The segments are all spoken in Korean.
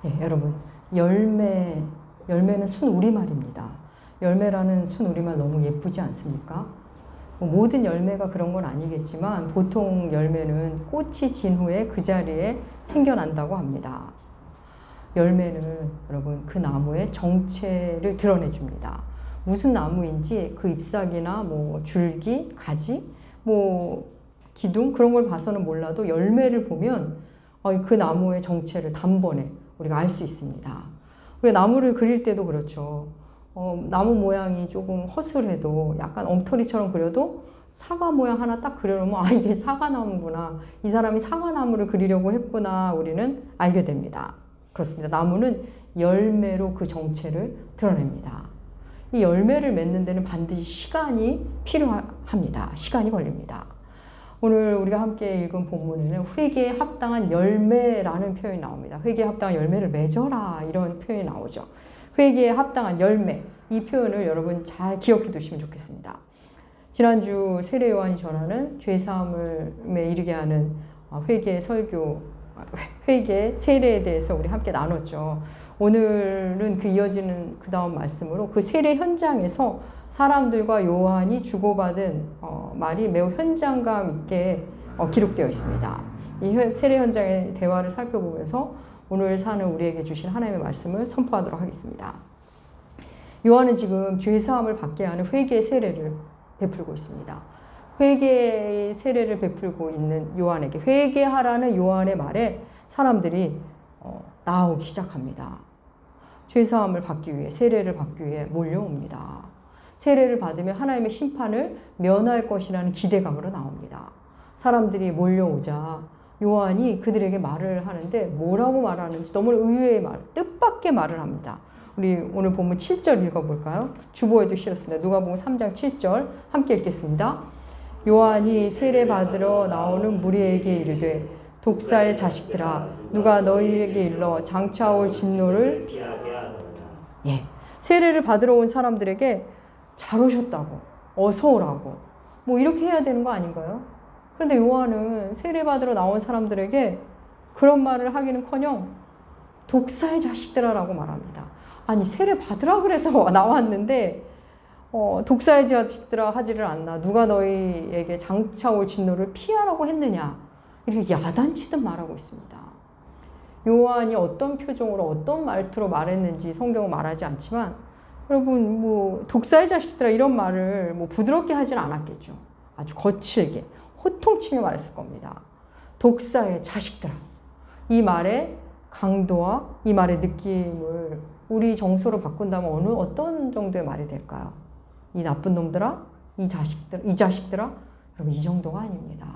예, 여러분, 열매는 순우리말입니다. 열매라는 순우리말 너무 예쁘지 않습니까? 뭐 모든 열매가 그런 건 아니겠지만 보통 열매는 꽃이 진 후에 그 자리에 생겨난다고 합니다. 열매는 여러분 그 나무의 정체를 드러내줍니다. 무슨 나무인지 그 잎사귀나 뭐 줄기, 가지, 뭐 기둥 그런 걸 봐서는 몰라도 열매를 보면 그 나무의 정체를 단번에 우리가 알 수 있습니다. 우리가 나무를 그릴 때도 그렇죠. 나무 모양이 조금 허술해도 약간 엉터리처럼 그려도 사과 모양 하나 딱 그려놓으면 이게 사과나무구나. 이 사람이 사과나무를 그리려고 했구나. 우리는 알게 됩니다. 그렇습니다. 나무는 열매로 그 정체를 드러냅니다. 이 열매를 맺는 데는 반드시 시간이 필요합니다. 시간이 걸립니다. 오늘 우리가 함께 읽은 본문에는 회개에 합당한 열매라는 표현이 나옵니다. 회개에 합당한 열매를 맺어라 이런 표현이 나오죠. 회개에 합당한 열매 이 표현을 여러분 잘 기억해 두시면 좋겠습니다. 지난주 세례 요한이 전하는 죄사함에 이르게 하는 회개 설교, 회개 세례에 대해서 우리 함께 나눴죠. 오늘은 그 이어지는 그 다음 말씀으로 그 세례 현장에서 사람들과 요한이 주고받은 말이 매우 현장감 있게 기록되어 있습니다. 이 세례 현장의 대화를 살펴보면서 오늘 사는 우리에게 주신 하나님의 말씀을 선포하도록 하겠습니다. 요한은 지금 죄사함을 받게 하는 회개의 세례를 베풀고 있습니다. 회개의 세례를 베풀고 있는 요한에게 회개하라는 요한의 말에 사람들이 나오기 시작합니다. 죄사함을 받기 위해 세례를 받기 위해 몰려옵니다. 세례를 받으면 하나님의 심판을 면할 것이라는 기대감으로 나옵니다. 사람들이 몰려오자 요한이 그들에게 말을 하는데 뭐라고 말하는지 너무 의외의 말, 뜻밖의 말을 합니다. 우리 오늘 본문 7절 읽어볼까요? 주보에도 실었습니다. 누가복음 3장 7절 함께 읽겠습니다. 요한이 세례 받으러 나오는 무리에게 이르되 독사의 자식들아 누가 너희에게 일러 장차 올 진노를 피하게 하느냐. 예, 세례를 받으러 온 사람들에게 잘 오셨다고 어서 오라고 뭐 이렇게 해야 되는 거 아닌가요? 그런데 요한은 세례 받으러 나온 사람들에게 그런 말을 하기는커녕 독사의 자식들아라고 말합니다. 아니 세례 받으라 그래서 나왔는데 독사의 자식들아 하지를 않나. 누가 너희에게 장차 올 진노를 피하라고 했느냐. 이렇게 야단치듯 말하고 있습니다. 요한이 어떤 표정으로 어떤 말투로 말했는지 성경은 말하지 않지만 여러분 뭐 독사의 자식들아 이런 말을 뭐 부드럽게 하진 않았겠죠. 아주 거칠게 호통치며 말했을 겁니다. 독사의 자식들아. 이 말의 강도와 이 말의 느낌을 우리 정서로 바꾼다면 어떤 정도의 말이 될까요? 이 나쁜 놈들아, 이 자식들아, 여러분 이 정도가 아닙니다.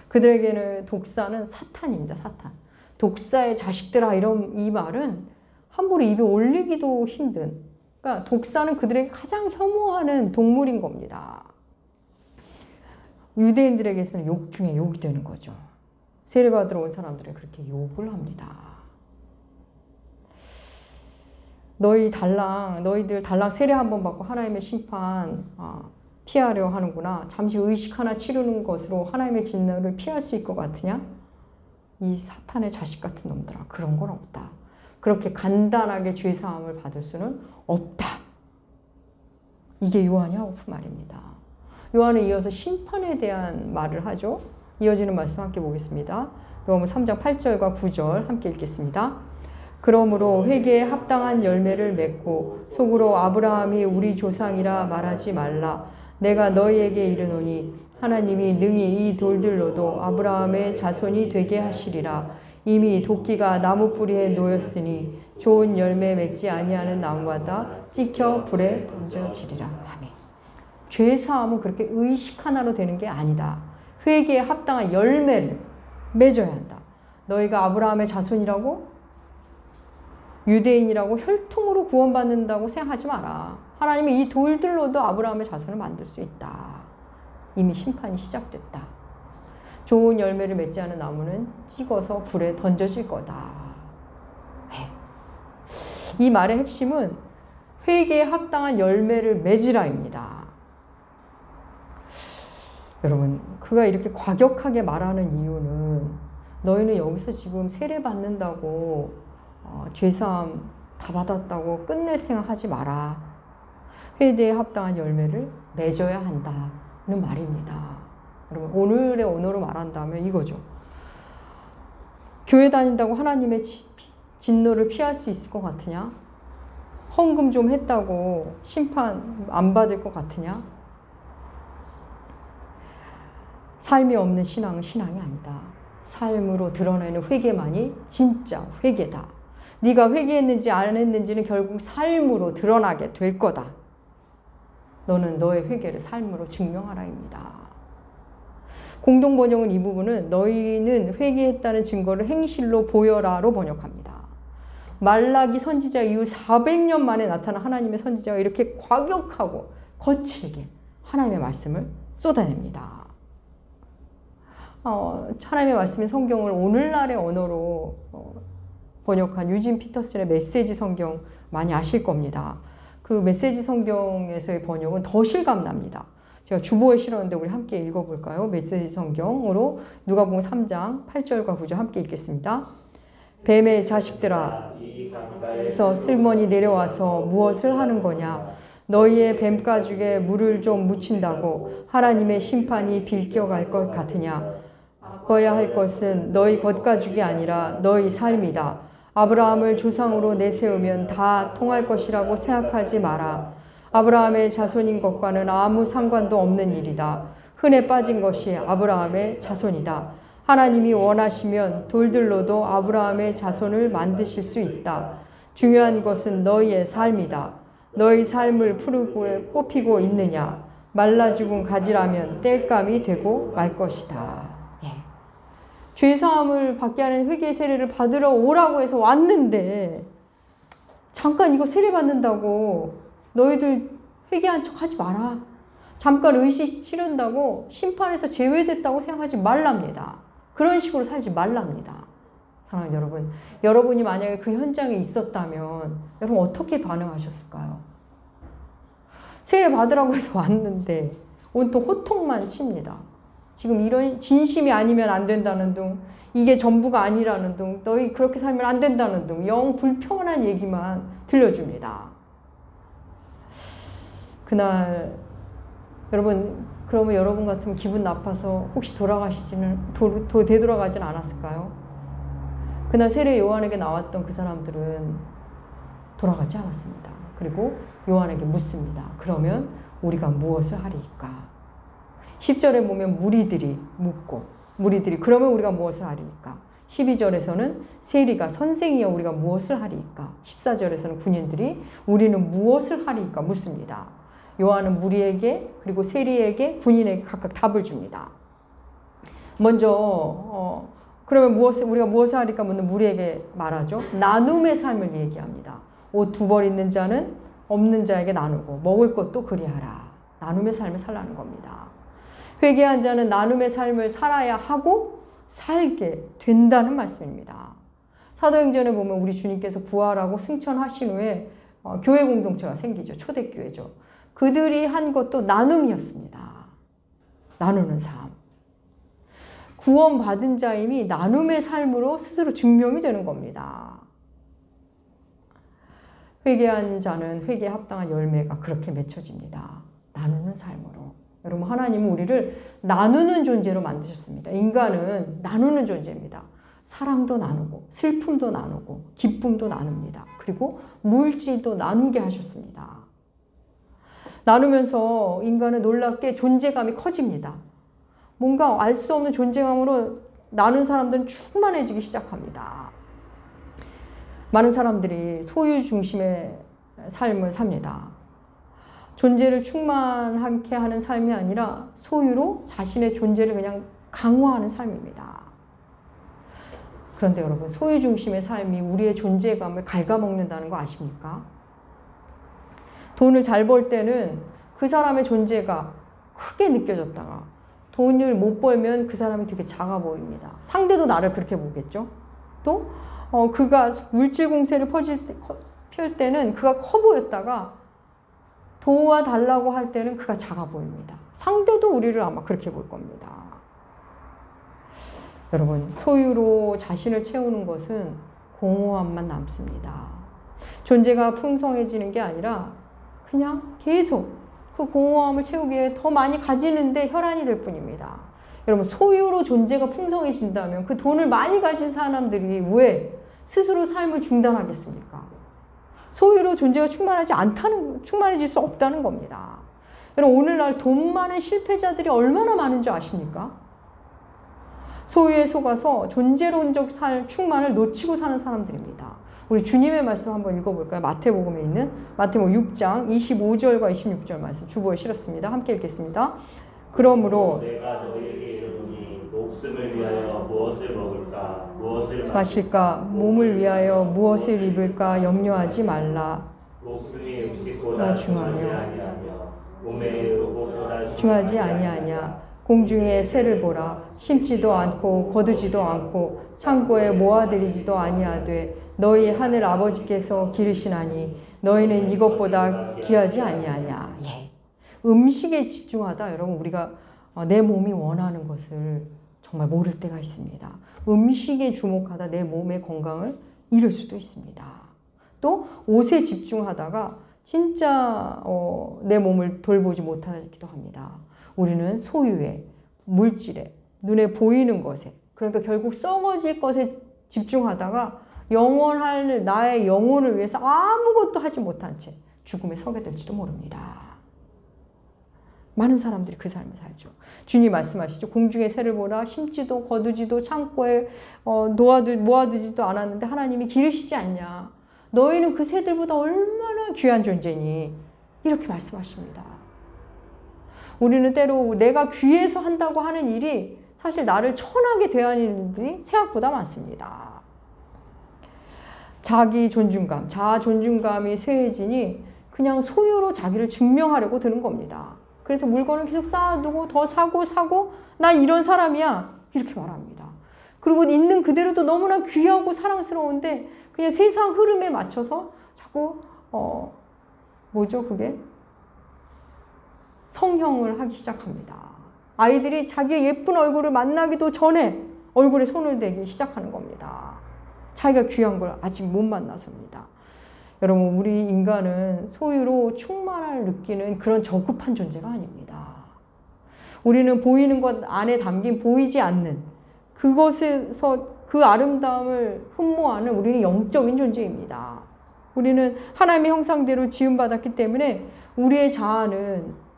그들에게는 독사는 사탄입니다. 사탄. 독사의 자식들아 이런 이 말은 함부로 입에 올리기도 힘든. 그러니까 독사는 그들에게 가장 혐오하는 동물인 겁니다. 유대인들에게서는 욕 중에 욕이 되는 거죠. 세례받으러 온 사람들은 그렇게 욕을 합니다. 너희들 달랑 세례 한번 받고 하나님의 심판 피하려 하는구나. 잠시 의식 하나 치르는 것으로 하나님의 진노를 피할 수 있을 것 같으냐? 이 사탄의 자식 같은 놈들아, 그런 건 없다. 그렇게 간단하게 죄사함을 받을 수는 없다. 이게 요한이 하고픈 말입니다. 요한은 이어서 심판에 대한 말을 하죠. 이어지는 말씀 함께 보겠습니다. 요한복음 3장 8절과 9절 함께 읽겠습니다. 그러므로 회개에 합당한 열매를 맺고 속으로 아브라함이 우리 조상이라 말하지 말라. 내가 너희에게 이르노니 하나님이 능히 이 돌들로도 아브라함의 자손이 되게 하시리라. 이미 도끼가 나무 뿌리에 놓였으니 좋은 열매 맺지 아니하는 나무마다 찍혀 불에 던져지리라. 아멘. 죄사함은 그렇게 의식 하나로 되는 게 아니다. 회개에 합당한 열매를 맺어야 한다. 너희가 아브라함의 자손이라고 유대인이라고 혈통으로 구원받는다고 생각하지 마라. 하나님이 이 돌들로도 아브라함의 자손을 만들 수 있다. 이미 심판이 시작됐다. 좋은 열매를 맺지 않은 나무는 찍어서 불에 던져질 거다. 이 말의 핵심은 회개에 합당한 열매를 맺으라입니다. 여러분, 그가 이렇게 과격하게 말하는 이유는 너희는 여기서 지금 세례 받는다고 죄사함 다 받았다고 끝낼 생각하지 마라. 회개에 합당한 열매를 맺어야 한다는 말입니다. 여러분, 오늘의 언어로 말한다면 이거죠. 교회 다닌다고 하나님의 진노를 피할 수 있을 것 같으냐? 헌금 좀 했다고 심판 안 받을 것 같으냐? 삶이 없는 신앙은 신앙이 아니다. 삶으로 드러내는 회개만이 진짜 회개다. 네가 회개했는지 안 했는지는 결국 삶으로 드러나게 될 거다. 너는 너의 회개를 삶으로 증명하라입니다. 공동 번역은 이 부분은 너희는 회개했다는 증거를 행실로 보여라로 번역합니다. 말라기 선지자 이후 400년 만에 나타난 하나님의 선지자가 이렇게 과격하고 거칠게 하나님의 말씀을 쏟아냅니다. 하나님의 말씀인 성경을 오늘날의 언어로 번역한 유진 피터슨의 메시지 성경 많이 아실 겁니다. 그 메시지 성경에서의 번역은 더 실감납니다. 제가 주보에 실었는데 우리 함께 읽어볼까요? 메시지 성경으로 누가복음 3장 8절과 9절 함께 읽겠습니다. 뱀의 자식들아, 에서 쓸모니 내려와서 무엇을 하는 거냐? 너희의 뱀가죽에 물을 좀 묻힌다고 하나님의 심판이 빌겨갈 것 같으냐? 바꿔야 할 것은 너희 겉가죽이 아니라 너희 삶이다. 아브라함을 조상으로 내세우면 다 통할 것이라고 생각하지 마라. 아브라함의 자손인 것과는 아무 상관도 없는 일이다. 흔해 빠진 것이 아브라함의 자손이다. 하나님이 원하시면 돌들로도 아브라함의 자손을 만드실 수 있다. 중요한 것은 너희의 삶이다. 너희 삶을 뽑히고 있느냐? 말라 죽은 가지라면 땔감이 되고 말 것이다. 죄사함을 받게 하는 회개 세례를 받으러 오라고 해서 왔는데 잠깐 이거 세례 받는다고 너희들 회개한 척 하지 마라. 잠깐 의식 치른다고 심판에서 제외됐다고 생각하지 말랍니다. 그런 식으로 살지 말랍니다. 사랑하는 여러분, 여러분이 만약에 그 현장에 있었다면 여러분 어떻게 반응하셨을까요? 세례 받으라고 해서 왔는데 온통 호통만 칩니다. 지금 이런 진심이 아니면 안 된다는 둥, 이게 전부가 아니라는 둥, 너희 그렇게 살면 안 된다는 둥, 영 불평한 얘기만 들려줍니다. 그날 여러분, 그러면 여러분 같으면 기분 나빠서 혹시 되돌아가지는 않았을까요? 그날 세례 요한에게 나왔던 그 사람들은 돌아가지 않았습니다. 그리고 요한에게 묻습니다. 그러면 우리가 무엇을 하리이까? 10절에 보면 무리들이 묻고, 무리들이 그러면 우리가 무엇을 하리이까? 12절에서는 세리가 선생이여 우리가 무엇을 하리이까? 14절에서는 군인들이 우리는 무엇을 하리이까? 묻습니다. 요한은 무리에게 그리고 세리에게 군인에게 각각 답을 줍니다. 먼저 그러면 우리가 무엇을 하리까 묻는 무리에게 말하죠. 나눔의 삶을 얘기합니다. 옷 2벌 있는 자는 없는 자에게 나누고 먹을 것도 그리하라. 나눔의 삶을 살라는 겁니다. 회개한 자는 나눔의 삶을 살아야 하고 살게 된다는 말씀입니다. 사도행전에 보면 우리 주님께서 부활하고 승천하신 후에 교회 공동체가 생기죠. 초대교회죠. 그들이 한 것도 나눔이었습니다. 나누는 삶. 구원받은 자임이 나눔의 삶으로 스스로 증명이 되는 겁니다. 회개한 자는 회개에 합당한 열매가 그렇게 맺혀집니다. 나누는 삶으로. 여러분, 하나님은 우리를 나누는 존재로 만드셨습니다. 인간은 나누는 존재입니다. 사랑도 나누고 슬픔도 나누고 기쁨도 나눕니다. 그리고 물질도 나누게 하셨습니다. 나누면서 인간은 놀랍게 존재감이 커집니다. 뭔가 알 수 없는 존재감으로 나눈 사람들은 충만해지기 시작합니다. 많은 사람들이 소유 중심의 삶을 삽니다. 존재를 충만하게 하는 삶이 아니라 소유로 자신의 존재를 그냥 강화하는 삶입니다. 그런데 여러분, 소유 중심의 삶이 우리의 존재감을 갉아먹는다는 거 아십니까? 돈을 잘 벌 때는 그 사람의 존재가 크게 느껴졌다가 돈을 못 벌면 그 사람이 되게 작아 보입니다. 상대도 나를 그렇게 보겠죠? 또 그가 물질 공세를 펼 때는 그가 커 보였다가 도와달라고 할 때는 그가 작아 보입니다. 상대도 우리를 아마 그렇게 볼 겁니다. 여러분, 소유로 자신을 채우는 것은 공허함만 남습니다. 존재가 풍성해지는 게 아니라 그냥 계속 그 공허함을 채우기 위해 더 많이 가지는데 혈안이 될 뿐입니다. 여러분, 소유로 존재가 풍성해진다면 그 돈을 많이 가진 사람들이 왜 스스로 삶을 중단하겠습니까? 소유로 존재가 충만해질 수 없다는 겁니다. 여러분, 오늘날 돈 많은 실패자들이 얼마나 많은 줄 아십니까? 소유에 속아서 존재론적 충만을 놓치고 사는 사람들입니다. 우리 주님의 말씀 한번 읽어볼까요? 마태복음에 있는 마태복음 6장 25절과 26절 말씀 주보에 실었습니다. 함께 읽겠습니다. 그러므로 내가 너희에게 이르노니 목숨을 위하여 무엇을 먹을까 무엇을 마실까 몸을 위하여 무엇을 입을까 염려하지 말라. 목숨이 음식보다 중하지 아니하며 몸의 의복보다 중하지 아니하냐. 공중의 새를 보라. 심지도 않고 거두지도 않고 창고에 모아들이지도 아니하되 너희 하늘 아버지께서 기르시나니 너희는 이것보다 귀하지 아니하냐. 예. 음식에 집중하다 여러분, 우리가 내 몸이 원하는 것을 정말 모를 때가 있습니다. 음식에 주목하다 내 몸의 건강을 잃을 수도 있습니다. 또 옷에 집중하다가 진짜 내 몸을 돌보지 못하기도 합니다. 우리는 소유에, 물질에, 눈에 보이는 것에, 그러니까 결국 썩어질 것에 집중하다가 영원할 나의 영혼을 위해서 아무것도 하지 못한 채 죽음에 서게 될지도 모릅니다. 많은 사람들이 그 삶을 살죠. 주님 말씀하시죠. 공중의 새를 보라. 심지도 거두지도 창고에 모아두지도 않았는데 하나님이 기르시지 않냐. 너희는 그 새들보다 얼마나 귀한 존재니. 이렇게 말씀하십니다. 우리는 때로 내가 귀해서 한다고 하는 일이 사실 나를 천하게 대하는 일들이 생각보다 많습니다. 자기 존중감, 자아 존중감이 쇠해지니 그냥 소유로 자기를 증명하려고 드는 겁니다. 그래서 물건을 계속 쌓아두고 더 사고 나 이런 사람이야 이렇게 말합니다. 그리고 있는 그대로도 너무나 귀하고 사랑스러운데 그냥 세상 흐름에 맞춰서 자꾸 뭐죠 그게? 성형을 하기 시작합니다. 아이들이 자기의 예쁜 얼굴을 만나기도 전에 얼굴에 손을 대기 시작하는 겁니다. 자기가 귀한 걸 아직 못 만나서입니다. 여러분, 우리 인간은 소유로 충만을 느끼는 그런 저급한 존재가 아닙니다. 우리는 보이는 것 안에 담긴 보이지 않는 그것에서 그 아름다움을 흠모하는 우리는 영적인 존재입니다. 우리는 하나님의 형상대로 지음받았기 때문에 우리의 자아는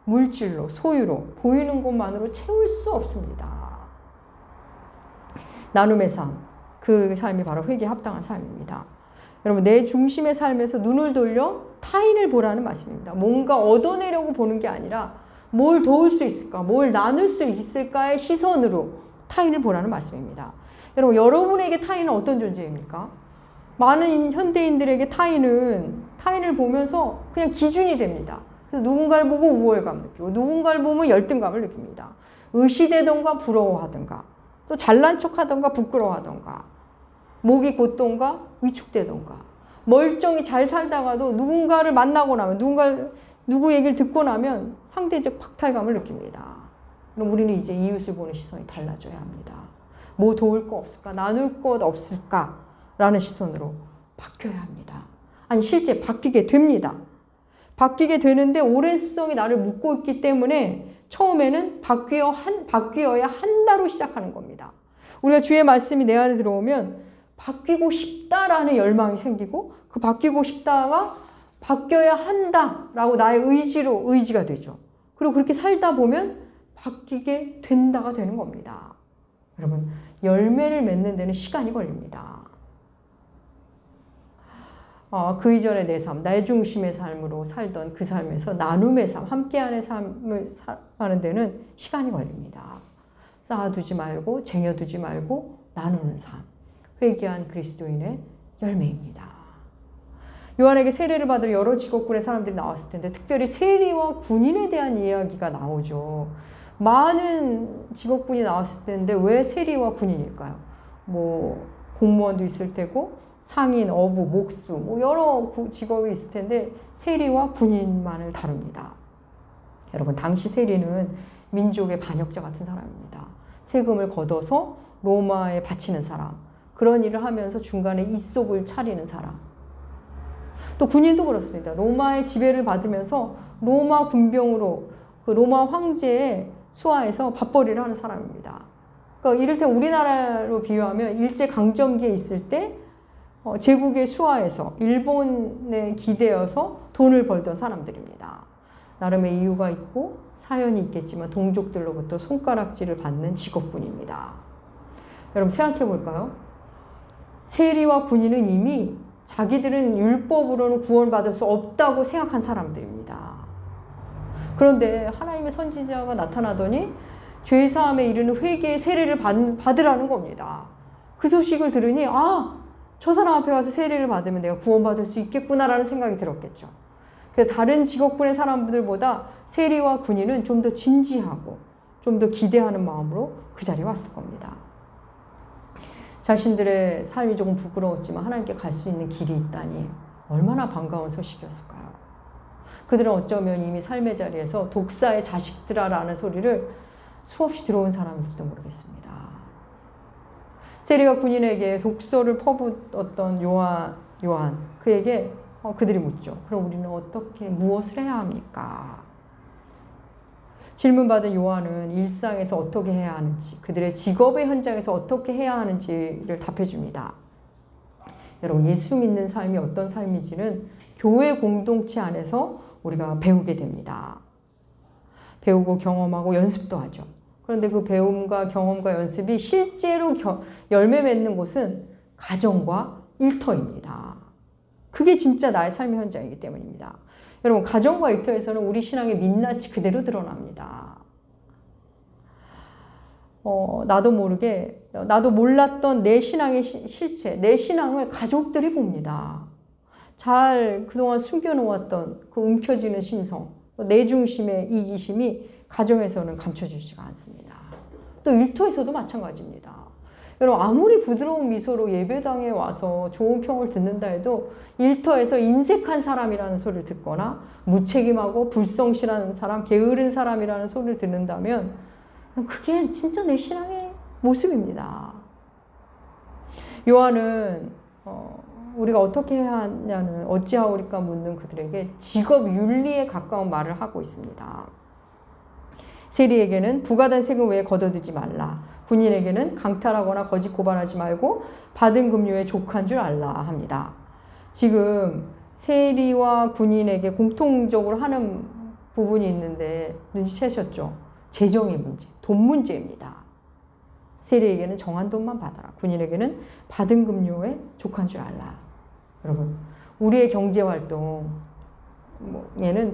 물질로, 소유로, 보이는 것만으로 채울 수 없습니다. 나눔의 삶, 그 삶이 바로 회개에 합당한 삶입니다. 여러분, 내 중심의 삶에서 눈을 돌려 타인을 보라는 말씀입니다. 뭔가 얻어내려고 보는 게 아니라 뭘 도울 수 있을까, 뭘 나눌 수 있을까의 시선으로 타인을 보라는 말씀입니다. 여러분, 여러분에게 타인은 어떤 존재입니까? 많은 현대인들에게 타인을 보면서 그냥 기준이 됩니다. 그래서 누군가를 보고 우월감 느끼고 누군가를 보면 열등감을 느낍니다. 의시되던가 부러워하던가 또 잘난 척하던가 부끄러워하던가 목이 곧던가 위축되던가 멀쩡히 잘 살다가도 누군가를 만나고 나면 누구 얘기를 듣고 나면 상대적 박탈감을 느낍니다. 그럼 우리는 이제 이웃을 보는 시선이 달라져야 합니다. 뭐 도울 거 없을까? 나눌 것 없을까? 라는 시선으로 바뀌어야 합니다. 아니 실제 바뀌게 됩니다. 바뀌게 되는데 오랜 습성이 나를 묶고 있기 때문에 처음에는 바뀌어야 한다로 시작하는 겁니다. 우리가 주의 말씀이 내 안에 들어오면 바뀌고 싶다라는 열망이 생기고 그 바뀌고 싶다가 바뀌어야 한다라고 나의 의지가 되죠. 그리고 그렇게 살다 보면 바뀌게 된다가 되는 겁니다. 여러분, 열매를 맺는 데는 시간이 걸립니다. 그 이전의 내 삶, 나의 중심의 삶으로 살던 그 삶에서 나눔의 삶, 함께하는 삶을 사는 데는 시간이 걸립니다. 쌓아두지 말고 쟁여두지 말고 나누는 삶, 회개한 그리스도인의 열매입니다. 요한에게 세례를 받으러 여러 직업군의 사람들이 나왔을 텐데 특별히 세리와 군인에 대한 이야기가 나오죠. 많은 직업군이 나왔을 텐데 왜 세리와 군인일까요? 뭐 공무원도 있을 테고 상인, 어부, 목수 뭐 여러 직업이 있을 텐데 세리와 군인만을 다룹니다. 여러분, 당시 세리는 민족의 반역자 같은 사람입니다. 세금을 걷어서 로마에 바치는 사람, 그런 일을 하면서 중간에 이속을 차리는 사람. 또 군인도 그렇습니다. 로마의 지배를 받으면서 로마 군병으로 그 로마 황제의 수하에서 밥벌이를 하는 사람입니다. 그러니까 이를테면 우리나라로 비유하면 일제강점기에 있을 때 제국의 수하에서 일본에 기대어서 돈을 벌던 사람들입니다. 나름의 이유가 있고 사연이 있겠지만 동족들로부터 손가락질을 받는 직업군입니다. 여러분 생각해 볼까요? 세리와 군인은 이미 자기들은 율법으로는 구원받을 수 없다고 생각한 사람들입니다. 그런데 하나님의 선지자가 나타나더니 죄사함에 이르는 회개의 세례를 받으라는 겁니다. 그 소식을 들으니 저 사람 앞에 가서 세례를 받으면 내가 구원받을 수 있겠구나라는 생각이 들었겠죠. 그래서 다른 직업군의 사람들보다 세리와 군인은 좀 더 진지하고 좀 더 기대하는 마음으로 그 자리에 왔을 겁니다. 자신들의 삶이 조금 부끄러웠지만 하나님께 갈 수 있는 길이 있다니 얼마나 반가운 소식이었을까요? 그들은 어쩌면 이미 삶의 자리에서 독사의 자식들아라는 소리를 수없이 들어온 사람일지도 모르겠습니다. 세리가 군인에게 독서를 퍼붓었던 요한 그에게 그들이 묻죠. 그럼 우리는 어떻게 무엇을 해야 합니까? 질문받은 요한은 일상에서 어떻게 해야 하는지, 그들의 직업의 현장에서 어떻게 해야 하는지를 답해줍니다. 여러분, 예수 믿는 삶이 어떤 삶인지는 교회 공동체 안에서 우리가 배우게 됩니다. 배우고 경험하고 연습도 하죠. 그런데 그 배움과 경험과 연습이 실제로 열매 맺는 곳은 가정과 일터입니다. 그게 진짜 나의 삶의 현장이기 때문입니다. 여러분, 가정과 일터에서는 우리 신앙의 민낯이 그대로 드러납니다. 나도 모르게, 나도 몰랐던 내 신앙의 실체, 내 신앙을 가족들이 봅니다. 잘 그동안 숨겨놓았던 그 움켜쥐는 심성, 내 중심의 이기심이 가정에서는 감춰지지가 않습니다. 또 일터에서도 마찬가지입니다. 여러분, 아무리 부드러운 미소로 예배당에 와서 좋은 평을 듣는다 해도 일터에서 인색한 사람이라는 소리를 듣거나 무책임하고 불성실한 사람, 게으른 사람이라는 소리를 듣는다면 그게 진짜 내 신앙의 모습입니다. 요한은 우리가 어떻게 해야 하냐는 어찌하오리까 묻는 그들에게 직업 윤리에 가까운 말을 하고 있습니다. 세리에게는 부과된 세금 외에 거둬들이지 말라. 군인에게는 강탈하거나 거짓 고발하지 말고 받은 급료에 족한 줄 알라 합니다. 지금 세리와 군인에게 공통적으로 하는 부분이 있는데 눈치채셨죠? 재정의 문제, 돈 문제입니다. 세리에게는 정한 돈만 받아라. 군인에게는 받은 급료에 족한 줄 알라. 여러분, 우리의 경제활동에는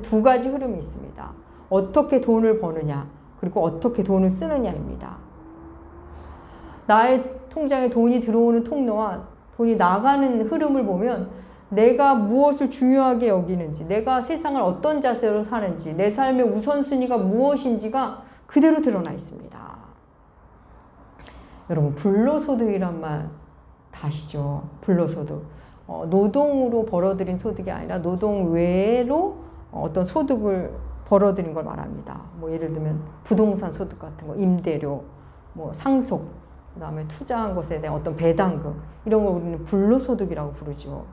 두 가지 흐름이 있습니다. 어떻게 돈을 버느냐, 그리고 어떻게 돈을 쓰느냐입니다. 나의 통장에 돈이 들어오는 통로와 돈이 나가는 흐름을 보면 내가 무엇을 중요하게 여기는지, 내가 세상을 어떤 자세로 사는지, 내 삶의 우선순위가 무엇인지가 그대로 드러나 있습니다. 여러분, 불로소득이란 말 다 아시죠? 불로소득. 노동으로 벌어들인 소득이 아니라 노동 외로 어떤 소득을 벌어들인 걸 말합니다. 뭐 예를 들면 부동산 소득 같은 거, 임대료, 뭐 상속, 그 다음에 투자한 것에 대한 어떤 배당금, 이런 걸 우리는 불로소득이라고 부르죠.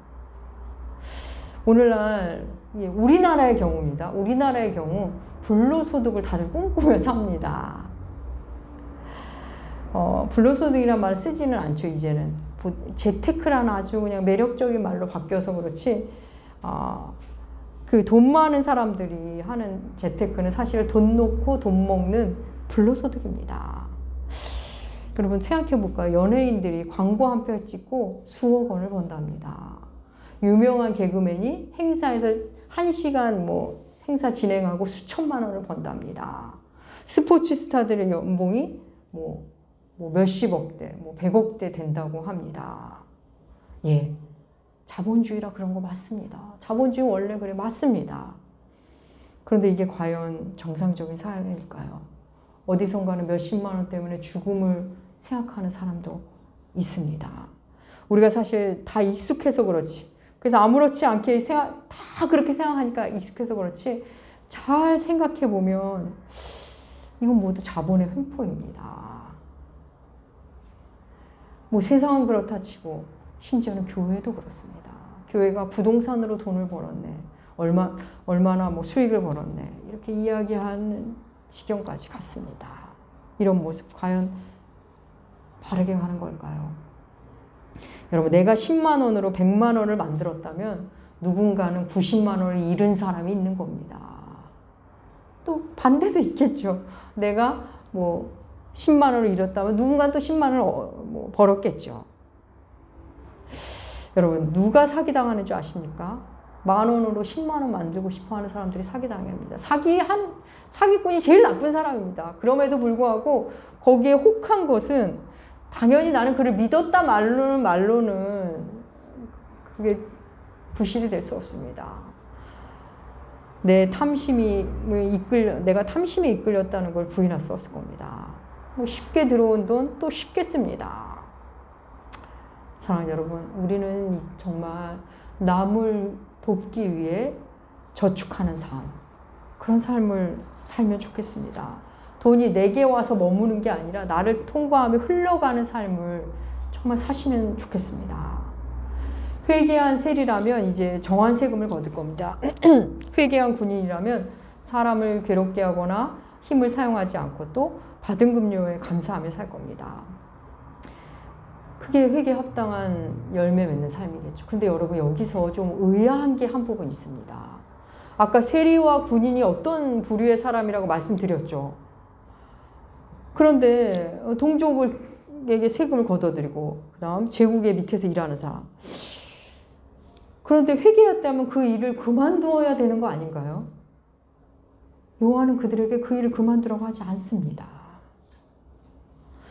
오늘날 우리나라의 경우입니다. 우리나라의 경우 불로소득을 다들 꿈꾸며 삽니다. 불로소득이란 말 쓰지는 않죠, 이제는. 재테크라는 아주 그냥 매력적인 말로 바뀌어서 그렇지, 그 돈 많은 사람들이 하는 재테크는 사실 돈 놓고 돈 먹는 불로소득입니다. 여러분, 생각해 볼까요? 연예인들이 광고 한 편 찍고 수억 원을 번답니다. 유명한 개그맨이 행사에서 1시간 행사 진행하고 수천만 원을 번답니다. 스포츠 스타들의 연봉이 몇십억대, 100억대 된다고 합니다. 예. 자본주의라 그런 거 맞습니다. 자본주의 원래 그래, 맞습니다. 그런데 이게 과연 정상적인 사회일까요? 어디선가는 몇십만 원 때문에 죽음을 생각하는 사람도 있습니다. 우리가 사실 다 익숙해서 그렇지, 그래서 아무렇지 않게 다 그렇게 생각하니까 익숙해서 그렇지, 잘 생각해 보면 이건 모두 자본의 횡포입니다. 뭐 세상은 그렇다 치고 심지어는 교회도 그렇습니다. 교회가 부동산으로 돈을 벌었네. 얼마나 뭐 수익을 벌었네. 이렇게 이야기하는 지경까지 갔습니다. 이런 모습 과연 바르게 가는 걸까요? 여러분, 내가 10만 원으로 100만 원을 만들었다면 누군가는 90만 원을 잃은 사람이 있는 겁니다. 또 반대도 있겠죠. 내가 뭐 10만 원을 잃었다면 누군가는 또 10만 원을 뭐 벌었겠죠. 여러분, 누가 사기당하는 줄 아십니까? 10,000원으로 10만 원 만들고 싶어 하는 사람들이 사기당합니다. 사기꾼이 제일 나쁜 사람입니다. 그럼에도 불구하고 거기에 혹한 것은 당연히 나는 그를 믿었다 말로는 그게 부실이 될 수 없습니다. 내가 탐심에 이끌렸다는 걸 부인할 수 없을 겁니다. 뭐 쉽게 들어온 돈 또 쉽게 씁니다. 사랑하는 여러분, 우리는 정말 남을 돕기 위해 저축하는 삶, 그런 삶을 살면 좋겠습니다. 돈이 내게 와서 머무는 게 아니라 나를 통과하며 흘러가는 삶을 정말 사시면 좋겠습니다. 회개한 세리라면 이제 정한 세금을 거둘 겁니다. 회개한 군인이라면 사람을 괴롭게 하거나 힘을 사용하지 않고 또 받은 급료에 감사하며 살 겁니다. 그게 회개에 합당한 열매 맺는 삶이겠죠. 근데 여러분, 여기서 좀 의아한 게 한 부분 있습니다. 아까 세리와 군인이 어떤 부류의 사람이라고 말씀드렸죠. 그런데 동족에게 세금을 걷어들이고 그 다음 제국의 밑에서 일하는 사람. 그런데 회개했다면 그 일을 그만두어야 되는 거 아닌가요? 요한은 그들에게 그 일을 그만두라고 하지 않습니다.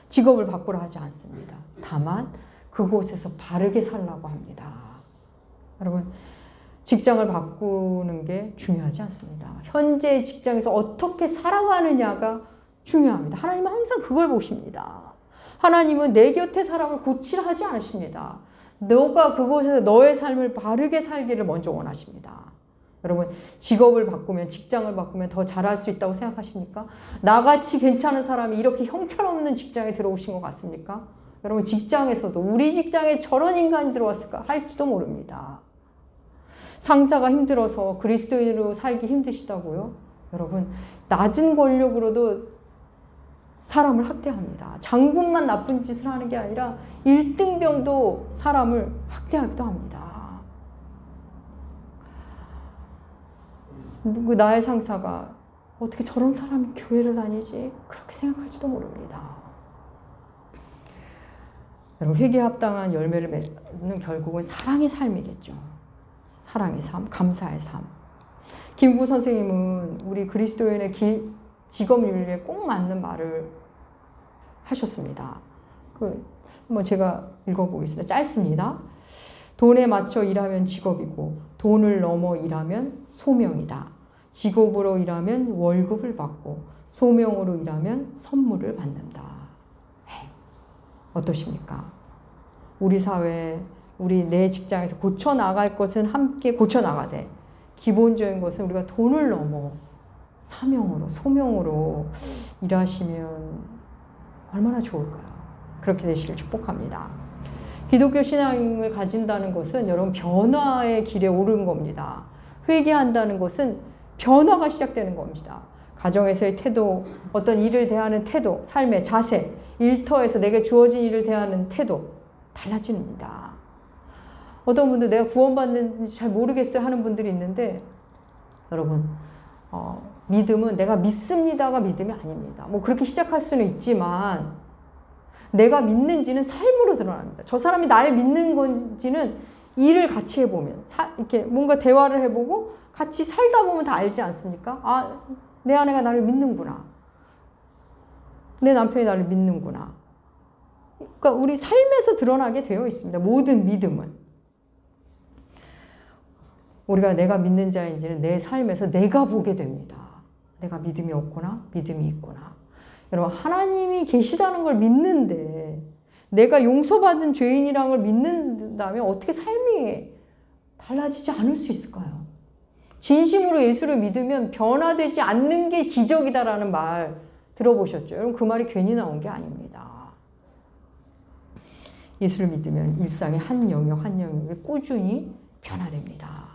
직업을 바꾸라 하지 않습니다. 다만 그곳에서 바르게 살라고 합니다. 여러분, 직장을 바꾸는 게 중요하지 않습니다. 현재 직장에서 어떻게 살아가느냐가 중요합니다. 하나님은 항상 그걸 보십니다. 하나님은 내 곁에 사람을 고치라 하지 않으십니다. 너가 그곳에서 너의 삶을 바르게 살기를 먼저 원하십니다. 여러분, 직업을 바꾸면, 직장을 바꾸면 더 잘할 수 있다고 생각하십니까? 나같이 괜찮은 사람이 이렇게 형편없는 직장에 들어오신 것 같습니까? 여러분, 직장에서도 우리 직장에 저런 인간이 들어왔을까 할지도 모릅니다. 상사가 힘들어서 그리스도인으로 살기 힘드시다고요? 여러분, 낮은 권력으로도 사람을 학대합니다. 장군만 나쁜 짓을 하는 게 아니라 1등병도 사람을 학대하기도 합니다. 나의 상사가 어떻게 저런 사람이 교회를 다니지? 그렇게 생각할지도 모릅니다. 여러분, 회개에 합당한 열매를 맺는 결국은 사랑의 삶이겠죠. 사랑의 삶, 감사의 삶. 김구 선생님은 우리 그리스도인의 직업윤리에 꼭 맞는 말을 하셨습니다. 한번 제가 읽어보겠습니다. 짧습니다. 돈에 맞춰 일하면 직업이고 돈을 넘어 일하면 소명이다. 직업으로 일하면 월급을 받고 소명으로 일하면 선물을 받는다. 어떠십니까? 우리 사회, 내 직장에서 고쳐나갈 것은 함께 고쳐나가되 기본적인 것은 우리가 돈을 넘어 사명으로, 소명으로 일하시면 얼마나 좋을까요? 그렇게 되시길 축복합니다. 기독교 신앙을 가진다는 것은 여러분 변화의 길에 오른 겁니다. 회개한다는 것은 변화가 시작되는 겁니다. 가정에서의 태도, 어떤 일을 대하는 태도, 삶의 자세, 일터에서 내게 주어진 일을 대하는 태도 달라집니다. 어떤 분들 내가 구원받는지 잘 모르겠어요 하는 분들이 있는데 여러분 믿음은 내가 믿습니다가 믿음이 아닙니다. 뭐 그렇게 시작할 수는 있지만 내가 믿는지는 삶으로 드러납니다. 저 사람이 나를 믿는 건지는 일을 같이 해보면 이렇게 뭔가 대화를 해보고 같이 살다 보면 다 알지 않습니까? 아, 내 아내가 나를 믿는구나. 내 남편이 나를 믿는구나. 그러니까 우리 삶에서 드러나게 되어 있습니다. 모든 믿음은. 우리가 내가 믿는 자인지는 내 삶에서 내가 보게 됩니다. 내가 믿음이 없구나, 믿음이 있구나. 여러분, 하나님이 계시다는 걸 믿는데 내가 용서받은 죄인이라는 걸 믿는다면 어떻게 삶이 달라지지 않을 수 있을까요? 진심으로 예수를 믿으면 변화되지 않는 게 기적이다라는 말 들어보셨죠? 여러분, 그 말이 괜히 나온 게 아닙니다. 예수를 믿으면 일상의 한 영역 한 영역에 꾸준히 변화됩니다.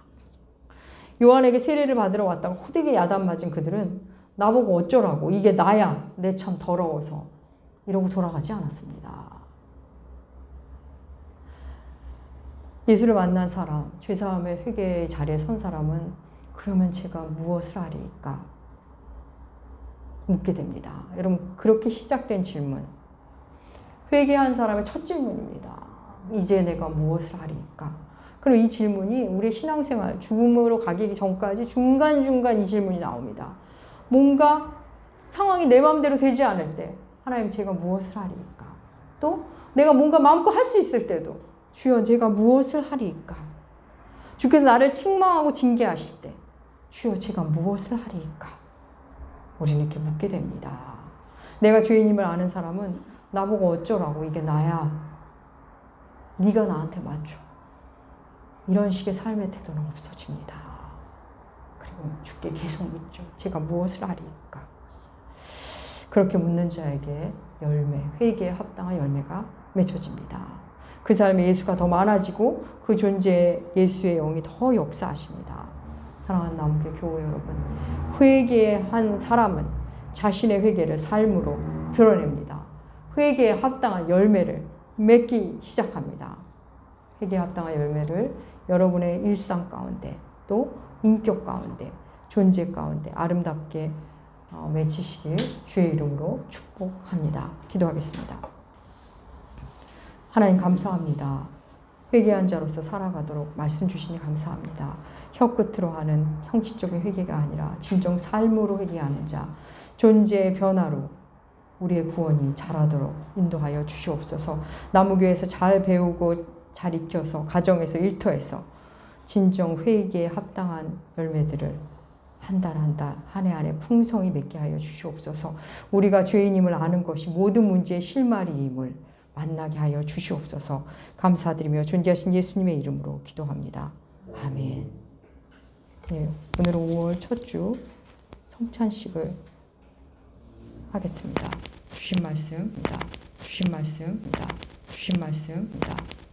요한에게 세례를 받으러 왔다가 호되게 야단 맞은 그들은 나보고 어쩌라고, 이게 나야, 내 참 더러워서, 이러고 돌아가지 않았습니다. 예수를 만난 사람, 죄사함의 회개의 자리에 선 사람은 그러면 제가 무엇을 하리까? 묻게 됩니다. 여러분, 그렇게 시작된 질문, 회개한 사람의 첫 질문입니다. 이제 내가 무엇을 하리까? 그럼 이 질문이 우리의 신앙생활, 죽음으로 가기 전까지 중간중간 이 질문이 나옵니다. 뭔가 상황이 내 마음대로 되지 않을 때, 하나님 제가 무엇을 하리까? 또 내가 뭔가 마음껏 할 수 있을 때도, 주여 제가 무엇을 하리까? 주께서 나를 책망하고 징계하실 때, 주여 제가 무엇을 하리까? 우리는 이렇게 묻게 됩니다. 내가 죄인임을 아는 사람은 나보고 어쩌라고, 이게 나야, 네가 나한테 맞춰, 이런 식의 삶의 태도는 없어집니다. 그리고 주께 계속 묻죠. 제가 무엇을 하리까? 그렇게 묻는 자에게 열매, 회개에 합당한 열매가 맺혀집니다. 그 삶에 예수가 더 많아지고 그 존재에 예수의 영이 더 역사하십니다. 사랑하는 남교회 교회 여러분, 회개한 사람은 자신의 회개를 삶으로 드러냅니다. 회개에 합당한 열매를 맺기 시작합니다. 회개에 합당한 열매를 여러분의 일상 가운데, 또 인격 가운데, 존재 가운데 아름답게 맺히시길 주의 이름으로 축복합니다. 기도하겠습니다. 하나님 감사합니다. 회개한 자로서 살아가도록 말씀 주시니 감사합니다. 혀끝으로 하는 형식적인 회개가 아니라 진정 삶으로 회개하는 자, 존재의 변화로 우리의 구원이 자라도록 인도하여 주시옵소서. 나무교회에서 잘 배우고 잘 익혀서 가정에서 일터에서 진정 회개에 합당한 열매들을 한 달 한 달, 한 해 한 해 풍성히 맺게 하여 주시옵소서. 우리가 죄인임을 아는 것이 모든 문제의 실마리임을 만나게 하여 주시옵소서. 감사드리며 존귀하신 예수님의 이름으로 기도합니다. 아멘. 네, 오늘은 5월 첫 주 성찬식을 하겠습니다. 주신 말씀입니다. 주신 말씀입니다. 주신 말씀입니다.